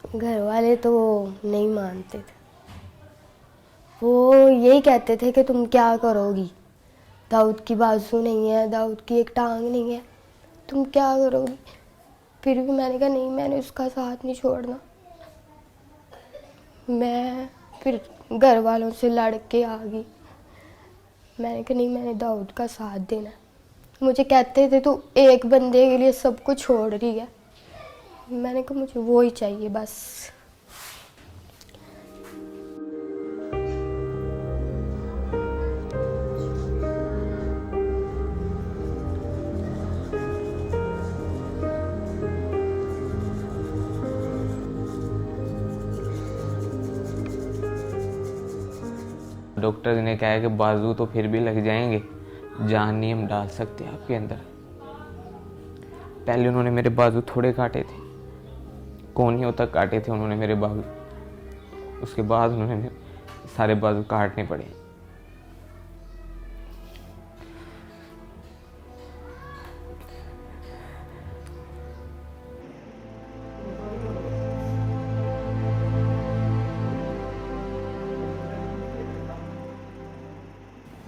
घर वाले तो नहीं मानते थे। वो यही कहते थे कि तुम क्या करोगी, दाऊद की बाजू नहीं है, दाऊद की एक टांग नहीं है, तुम क्या करोगी। फिर भी मैंने कहा नहीं, मैंने उसका साथ नहीं छोड़ना। मैं फिर घर वालों से लड़ के आ गई। मैंने कहा नहीं, मैंने दाऊद का साथ देना है। मुझे कहते थे तू एक बंदे के लिए सब कुछ छोड़ रही है। मैंने कहा मुझे वो ही चाहिए बस। डॉक्टर ने कहा है कि बाजू तो फिर भी लग जाएंगे, जान नहीं हम डाल सकते आपके अंदर। पहले उन्होंने मेरे बाजू थोड़े काटे थे, कोहनियों तक काटे थे उन्होंने मेरे बाजू। उसके बाद उन्होंने मेरे सारे बाजू काटने पड़े।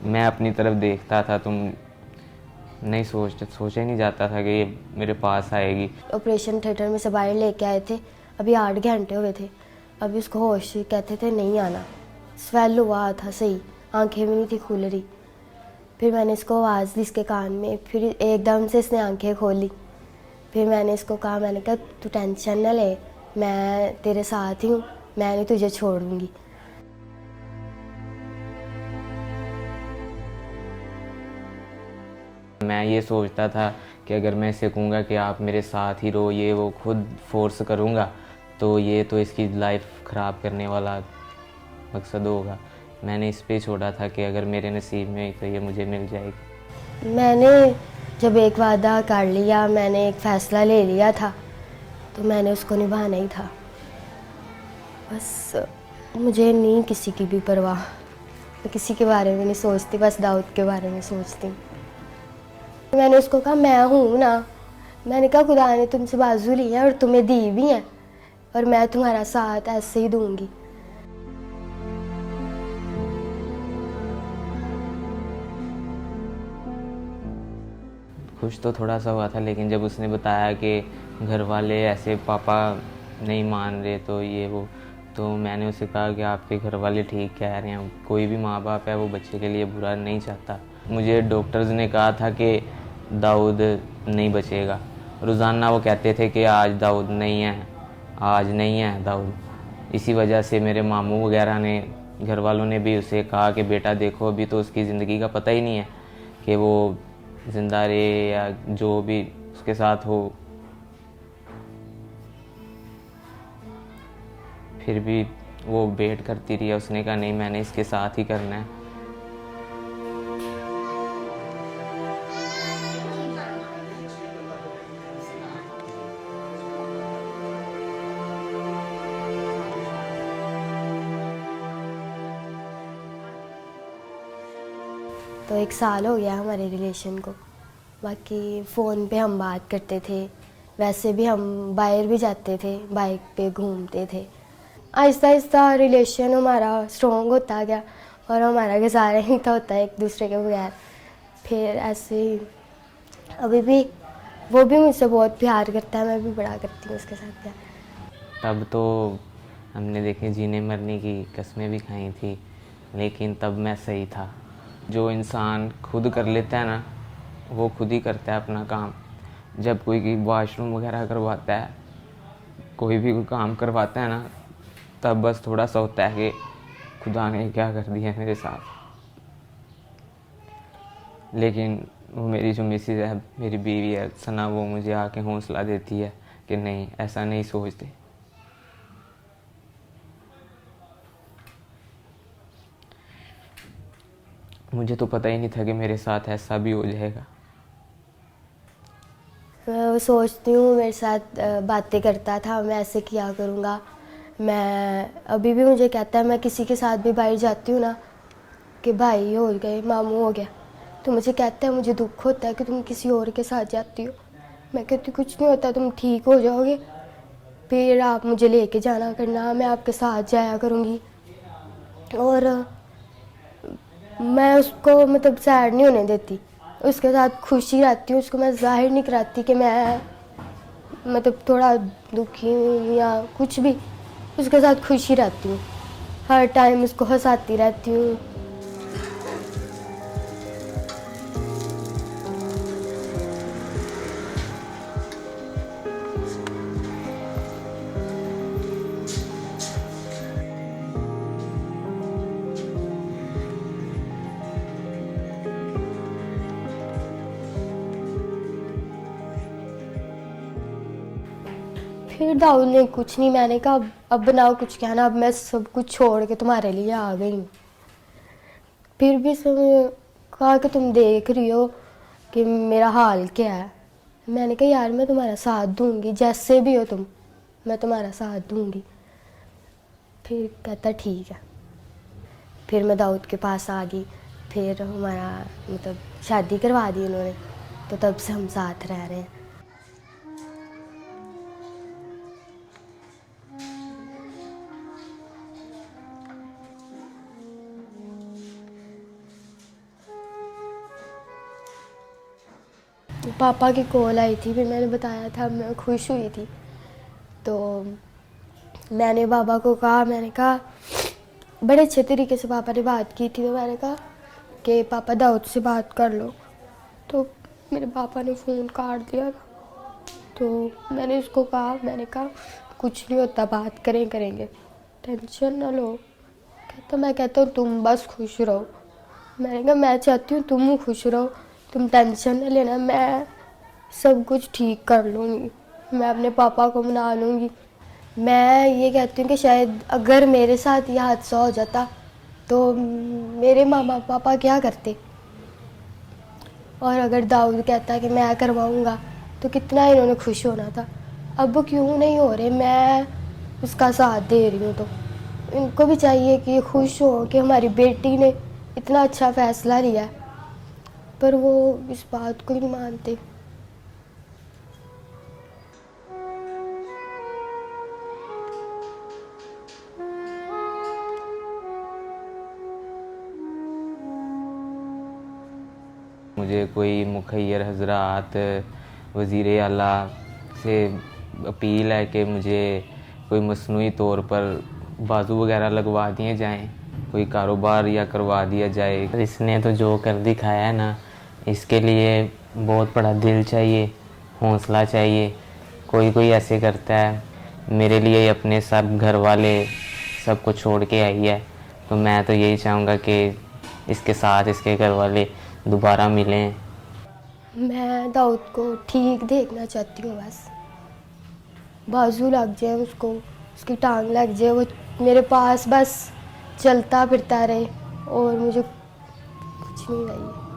मैं अपनी तरफ देखता था, तुम नहीं सोचा ही नहीं जाता था कि ये मेरे पास आएगी। ऑपरेशन थिएटर में से बाहर लेके आए थे, अभी 8 घंटे हुए थे। अभी उसको होश कहते थे नहीं आना, स्वेल हुआ था सही, आंखें भी नहीं थी खुल रही। फिर मैंने इसको आवाज़ दी इसके कान में, फिर एकदम से इसने आंखें खोली। फिर मैंने इसको कहा, मैंने कहा तू टेंशन न ले, मैं तेरे साथ ही हूँ, मैं नहीं तुझे छोड़ूंगी। मैं ये सोचता था कि अगर मैं इसे कहूँगा कि आप मेरे साथ ही रहो, ये वो खुद फोर्स करूँगा तो ये तो इसकी लाइफ ख़राब करने वाला मकसद होगा। मैंने इस पे छोड़ा था कि अगर मेरे नसीब में तो ये मुझे मिल जाएगी। मैंने जब एक वादा कर लिया, मैंने एक फ़ैसला ले लिया था, तो मैंने उसको निभाना ही था। बस मुझे नहीं किसी की भी परवाह, मैं किसी के बारे में नहीं सोचती, बस दाऊद के बारे में सोचती हूँ। मैंने उसको कहा मैं हूँ ना, मैंने कहा खुदा ने तुमसे बाजू ली है और तुम्हें दी भी है, और मैं तुम्हारा साथ ऐसे ही दूंगी। खुश तो थोड़ा सा हुआ था, लेकिन जब उसने बताया कि घर वाले ऐसे पापा नहीं मान रहे तो ये वो, तो मैंने उसे कहा कि आपके घर वाले ठीक कह रहे हैं, कोई भी माँ बाप है वो बच्चे के लिए बुरा नहीं चाहता। मुझे डॉक्टर्स ने कहा था कि दाऊद नहीं बचेगा। रोज़ाना वो कहते थे कि आज दाऊद नहीं है, आज नहीं है दाऊद। इसी वजह से मेरे मामू वगैरह ने, घर वालों ने भी उसे कहा कि बेटा देखो अभी तो उसकी ज़िंदगी का पता ही नहीं है कि वो ज़िंदा रहे या जो भी उसके साथ हो। फिर भी वो वेट करती रही। उसने कहा नहीं, मैंने इसके साथ ही करना है। तो 1 साल हो गया हमारे रिलेशन को। बाकी फ़ोन पे हम बात करते थे, वैसे भी हम बाहर भी जाते थे, बाइक पे घूमते थे। आहिस्ता आहिस्ता रिलेशन हमारा स्ट्रॉन्ग होता गया और हमारा गुजारा ही था होता है एक दूसरे के बगैर। फिर ऐसे ही अभी भी वो भी मुझसे बहुत प्यार करता है, मैं भी बड़ा करती हूँ उसके साथ प्यार। तब तो हमने देखे जीने मरने की कस्में भी खाई थी, लेकिन तब मैं सही था। जो इंसान खुद कर लेता है ना, वो खुद ही करता है अपना काम। जब कोई वॉशरूम वगैरह करवाता है, कोई भी कोई काम करवाता है ना, तब बस थोड़ा सा होता है कि खुदा ने क्या कर दिया मेरे साथ। लेकिन वो मेरी जो मिसेज है, मेरी बीवी है सना, वो मुझे आके हौसला देती है कि नहीं, ऐसा नहीं सोचते। मुझे तो पता ही नहीं था कि मेरे साथ ऐसा भी हो जाएगा। मैं सोचती हूँ मेरे साथ बातें करता था, मैं ऐसे किया करूँगा। मैं अभी भी मुझे कहता है, मैं किसी के साथ भी बाहर जाती हूँ ना कि भाई हो गए, मामू हो गया, तो मुझे कहता है मुझे दुख होता है कि तुम किसी और के साथ जाती हो। मैं कहती कुछ नहीं होता, तुम ठीक हो जाओगे। फिर आप मुझे लेके जाना करना, मैं आपके साथ जाया करूँगी। और मैं उसको मतलब सैड नहीं होने देती, उसके साथ खुशी रहती हूँ। उसको मैं जाहिर नहीं कराती कि मैं मतलब थोड़ा दुखी हूँ या कुछ भी, उसके साथ खुशी रहती हूँ, हर टाइम उसको हंसाती रहती हूँ। फिर दाऊद ने कुछ नहीं, मैंने कहा अब बनाओ कुछ कहना, अब मैं सब कुछ छोड़ के तुम्हारे लिए आ गई हूँ। फिर भी उसने कहा कि तुम देख रही हो कि मेरा हाल क्या है। मैंने कहा यार मैं तुम्हारा साथ दूंगी, जैसे भी हो तुम, मैं तुम्हारा साथ दूंगी। फिर कहता ठीक है। फिर मैं दाऊद के पास आ गई, फिर हमारा मतलब शादी करवा दी उन्होंने, तो तब से हम साथ रह रहे हैं। पापा की कॉल आई थी, फिर मैंने बताया था, मैं खुश हुई थी। तो मैंने पापा को कहा, मैंने कहा बड़े अच्छे तरीके से पापा ने बात की थी, तो मैंने कहा कि पापा दाऊद से बात कर लो। तो मेरे पापा ने फ़ोन काट दिया था। तो मैंने उसको कहा, मैंने कहा कुछ नहीं होता, बात करेंगे, टेंशन ना लो। कहता मैं कहता हूँ तुम बस खुश रहो। मैंने कहा मैं चाहती हूँ तुम खुश रहो, तुम टेंशन ना लेना, मैं सब कुछ ठीक कर लूँगी, मैं अपने पापा को मना लूँगी। मैं ये कहती हूँ कि शायद अगर मेरे साथ ये हादसा हो जाता तो मेरे मामा पापा क्या करते, और अगर दाऊद कहता कि मैं करवाऊँगा तो कितना इन्होंने खुश होना था। अब वो क्यों नहीं हो रहे, मैं उसका साथ दे रही हूँ। तो इनको भी चाहिए कि खुश हो कि हमारी बेटी ने इतना अच्छा फ़ैसला लिया है, पर वो इस बात को ही नहीं मानते। मुझे कोई मुखैर हजरात वज़ीर आला से अपील है कि मुझे कोई मसनूई तौर पर बाजू वगैरह लगवा दिए जाएं, कोई कारोबार या करवा दिया जाए। इसने तो जो कर दिखाया है ना, इसके लिए बहुत बड़ा दिल चाहिए, हौसला चाहिए। कोई कोई ऐसे करता है, मेरे लिए अपने सब घर वाले सब कुछ छोड़ के आई है, तो मैं तो यही चाहूँगा कि इसके साथ इसके घर वाले दोबारा मिलें। मैं दाऊद को ठीक देखना चाहती हूँ, बस बाजू लग जाए उसको, उसकी टांग लग जाए, वो मेरे पास बस चलता फिरता रहे, और मुझे कुछ नहीं चाहिए।